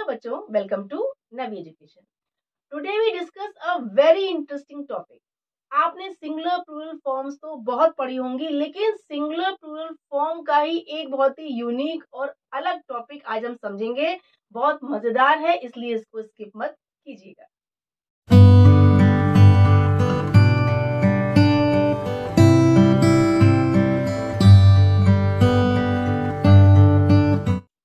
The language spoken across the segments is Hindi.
बच्चों, welcome to Navi education. Today we discuss a very interesting topic. आपने सिंगुलर प्लूरल फॉर्म्स तो बहुत पढ़ी होंगी, लेकिन सिंगुलर प्लूरल फॉर्म का ही एक बहुत ही यूनिक और अलग टॉपिक आज हम समझेंगे। बहुत मजेदार है, इसलिए इसको स्किप मत कीजिएगा।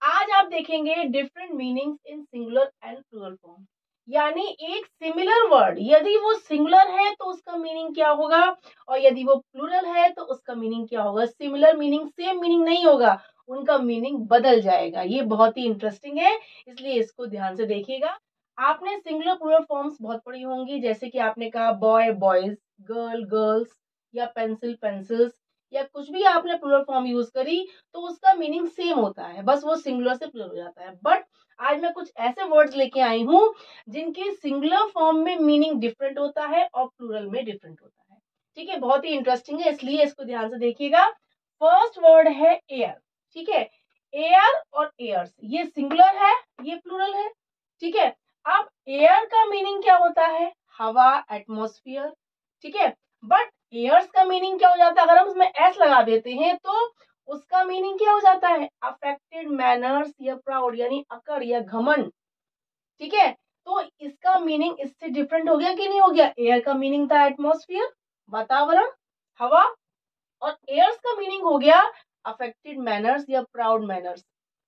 आज आप देखेंगे different meanings in singular and plural form. यानी एक सिमिलर वर्ड यदि वो सिंगुलर है तो उसका मीनिंग क्या होगा, और यदि वो प्लूरल है तो उसका मीनिंग क्या होगा। सिमिलर मीनिंग सेम मीनिंग नहीं होगा, उनका मीनिंग बदल जाएगा। ये बहुत ही इंटरेस्टिंग है, इसलिए इसको ध्यान से देखिएगा। आपने सिंगुलर प्लूरल फॉर्म्स बहुत पढ़ी होंगी, जैसे कि आपने कहा बॉय बॉयज, गर्ल गर्ल्स, या पेंसिल पेंसिल्स, या कुछ भी आपने प्लूरल फॉर्म यूज करी तो उसका मीनिंग सेम होता है, बस वो सिंगुलर से प्लूरल हो जाता है। बट आज मैं कुछ ऐसे वर्ड्स लेके आई हूँ जिनके सिंगुलर फॉर्म में मीनिंग डिफरेंट होता है और प्लूरल में डिफरेंट होता है। ठीक है, बहुत ही इंटरेस्टिंग है, इसलिए इसको ध्यान से देखिएगा। फर्स्ट वर्ड है एयर। ठीक है, एयर और एयर्स, ये सिंगुलर है, ये प्लूरल है। ठीक है, अब एयर का मीनिंग क्या होता है? हवा, एटमॉस्फेयर। ठीक है, बट एयर्स का मीनिंग क्या हो जाता है? अगर हम उसमें एस लगा देते हैं तो उसका मीनिंग क्या हो जाता है? अफेक्टेड मैनर्स या प्राउड, यानी अकड़ या घमंड। ठीक है, तो इसका मीनिंग इससे डिफरेंट हो गया कि नहीं हो गया? एयर का मीनिंग था एटमॉस्फेयर, वातावरण, हवा, और एयर्स का मीनिंग हो गया अफेक्टेड मैनर्स या प्राउड मैनर्स,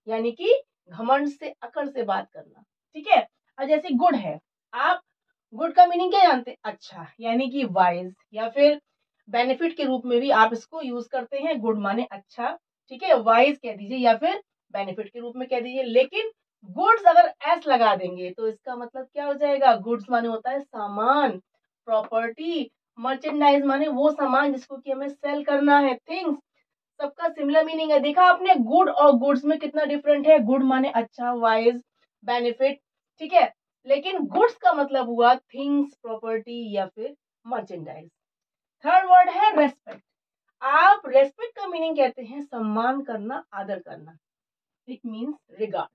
यानी कि घमंड से, अकड़ से बात करना। ठीक है, और जैसे गुड है, आप गुड का मीनिंग क्या जानते हैं? अच्छा, यानी कि वाइज, या फिर बेनिफिट के रूप में भी आप इसको यूज करते हैं। गुड माने अच्छा, ठीक है, वाइज कह दीजिए या फिर बेनिफिट के रूप में कह दीजिए। लेकिन गुड्स अगर एस लगा देंगे तो इसका मतलब क्या हो जाएगा? गुड्स माने होता है सामान, प्रॉपर्टी। मर्चेंडाइज माने वो सामान जिसको कि हमें सेल करना है, थिंग्स। सबका सिमिलर मीनिंग है। देखा आपने गुड और गुड्स में कितना डिफरेंट है? गुड माने अच्छा, वाइज, बेनिफिट। ठीक है, लेकिन गुड्स का मतलब हुआ थिंग्स, प्रॉपर्टी या फिर मर्चेंडाइज। थर्ड वर्ड है रेस्पेक्ट। आप रेस्पेक्ट का मीनिंग कहते हैं सम्मान करना, आदर करना, इट मीन्स रिगार्ड।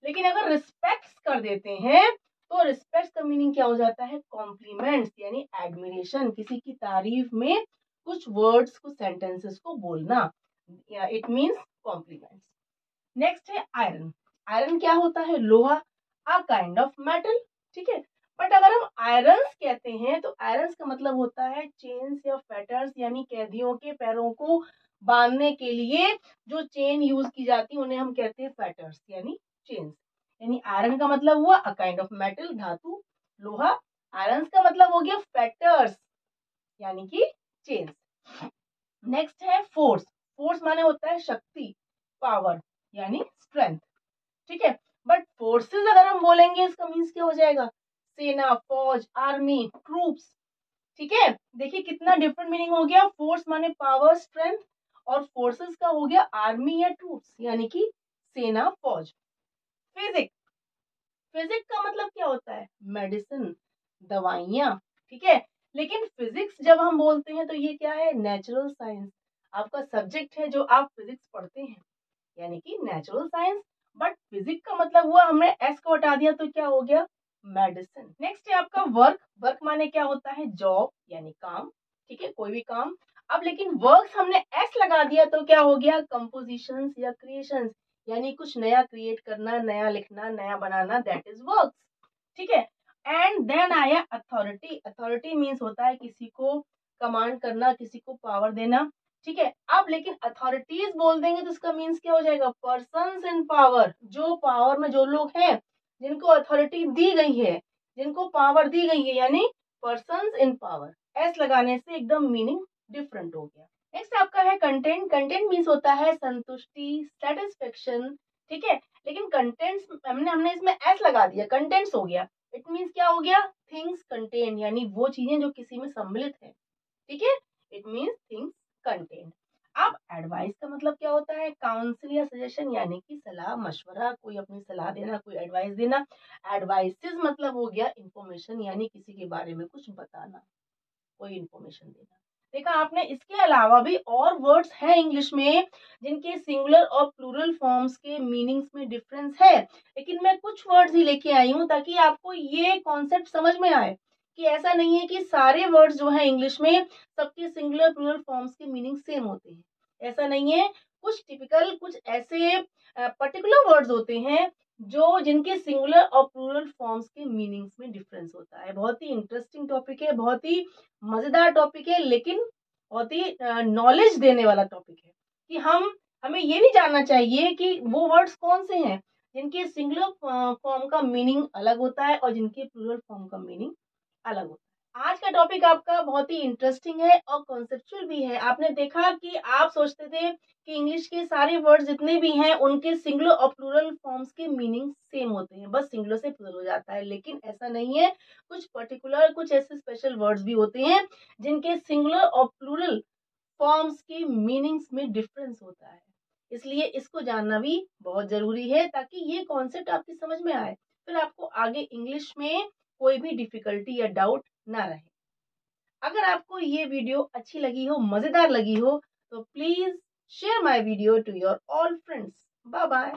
लेकिन अगर रिस्पेक्ट कर देते हैं तो रिस्पेक्ट का मीनिंग क्या हो जाता है? कॉम्प्लीमेंट्स, यानी एडमिरेशन, किसी की तारीफ में कुछ वर्ड्स, कुछ सेंटेंसेस को बोलना, इट मीन्स कॉम्प्लीमेंट्स। नेक्स्ट है आयरन। आयरन क्या होता है? लोहा, अ काइंड ऑफ मेटल। ठीक है, बट अगर हम आयरन्स कहते हैं तो आयरन्स का मतलब होता है चेन्स या फेटर्स, यानी कैदियों के पैरों को बांधने के लिए जो चेन यूज की जाती है उन्हें हम कहते हैं फेटर्स, यानी चेन्स। यानी आयरन का मतलब हुआ अ काइंड ऑफ मेटल, धातु, लोहा। आयरन्स का मतलब हो गया फेटर्स, यानी कि चेन्स। नेक्स्ट है फोर्स। फोर्स माने होता है शक्ति, पावर, यानी स्ट्रेंथ। ठीक है, बट फोर्सेस अगर हम बोलेंगे इसका मीन्स क्या हो जाएगा? सेना, फौज, आर्मी, ट्रूप्स। ठीक है, देखिए कितना डिफरेंट मीनिंग हो गया। फोर्स माने पावर, स्ट्रेंथ, और फोर्सेस का हो गया आर्मी या ट्रूप्स, यानी कि सेना, फौज। फिजिक्स। फिजिक्स का मतलब क्या होता है? मेडिसिन, दवाइयां। ठीक है, लेकिन फिजिक्स जब हम बोलते हैं तो ये क्या है? Natural science. आपका सब्जेक्ट है जो आप फिजिक्स पढ़ते हैं, यानी कि नेचुरल साइंस। बट फिजिक्स का मतलब हुआ हमने एस को हटा दिया तो क्या हो गया? मेडिसिन। नेक्स्ट है आपका वर्क। वर्क माने क्या होता है? जॉब, यानी काम। ठीक है, कोई भी काम। अब लेकिन वर्क्स हमने एस लगा दिया तो क्या हो गया? कंपोजिशंस या क्रिएशंस, यानी कुछ नया क्रिएट करना, नया लिखना, नया बनाना, दैट इज वर्क्स। ठीक है, एंड देन आया अथॉरिटी। अथॉरिटी मीन्स होता है किसी को कमांड करना, किसी को पावर देना। ठीक है, अब लेकिन अथॉरिटीज बोल देंगे तो इसका मीन्स क्या हो जाएगा? पर्सन्स इन पावर, जो पावर में जो लोग हैं, जिनको अथॉरिटी दी गई है, जिनको पावर दी गई है, यानी पर्सन्स इन पावर। एस लगाने से एकदम मीनिंग डिफरेंट हो गया। नेक्स्ट आपका है कंटेंट। कंटेंट मीन्स होता है संतुष्टि, सेटिस्फेक्शन। ठीक है, लेकिन कंटेंट्स हमने इसमें एस लगा दिया, कंटेंट्स हो गया। इट मीन्स क्या हो गया? थिंग्स कंटेन, यानी वो चीजें जो किसी में सम्मिलित है। ठीक है, इट मीन्स थिंग्स कंटेन। अब एडवाइस का मतलब क्या होता है? काउंसिल या सजेशन, यानी कि सलाह मशवरा, कोई अपनी सलाह देना, कोई एडवाइस देना। एडवाइसेस मतलब हो गया इंफॉर्मेशन, यानी किसी के बारे में कुछ बताना, कोई इंफॉर्मेशन देना। देखा आपने, इसके अलावा भी और वर्ड्स हैं इंग्लिश में जिनके सिंगुलर और प्लूरल फॉर्म्स के मीनिंग्स में डिफरेंस है, लेकिन मैं कुछ कुछ वर्ड्स ही लेके आई हूँ ताकि आपको ये कॉन्सेप्ट समझ में आए कि ऐसा नहीं है कि सारे वर्ड्स जो है इंग्लिश में सबके सिंगुलर प्लूरल फॉर्म्स के मीनिंग सेम होते हैं, ऐसा नहीं है। कुछ टिपिकल, कुछ ऐसे पर्टिकुलर वर्ड्स होते हैं जो जिनके सिंगुलर और प्लूरल फॉर्म्स के मीनिंग्स में डिफरेंस होता है। बहुत ही इंटरेस्टिंग टॉपिक है, बहुत ही मजेदार टॉपिक है, लेकिन बहुत ही नॉलेज देने वाला टॉपिक है कि हमें ये भी जानना चाहिए कि वो वर्ड्स कौन से हैं जिनके सिंगुलर फॉर्म का मीनिंग अलग होता है और जिनके प्लूरल फॉर्म का मीनिंग अलग होता है। आज का टॉपिक आपका बहुत ही इंटरेस्टिंग है और कॉन्सेप्चुअल भी है। आपने देखा कि आप सोचते थे कि इंग्लिश के सारे वर्ड्स जितने भी हैं उनके सिंगुलर और प्लूरल फॉर्म्स के मीनिंग सेम होते हैं, बस सिंगुलर से प्लूरल हो जाता है, लेकिन ऐसा नहीं है। कुछ पर्टिकुलर, कुछ ऐसे स्पेशल वर्ड्स भी होते हैं जिनके सिंगुलर और प्लूरल फॉर्म्स के मीनिंग्स में डिफरेंस होता है। इसलिए इसको जानना भी बहुत जरूरी है ताकि ये कॉन्सेप्ट आपकी समझ में आए, फिर आपको आगे इंग्लिश में कोई भी डिफिकल्टी या डाउट ना रहे। अगर आपको ये वीडियो अच्छी लगी हो, मजेदार लगी हो, तो please share my video to your all friends. Bye bye.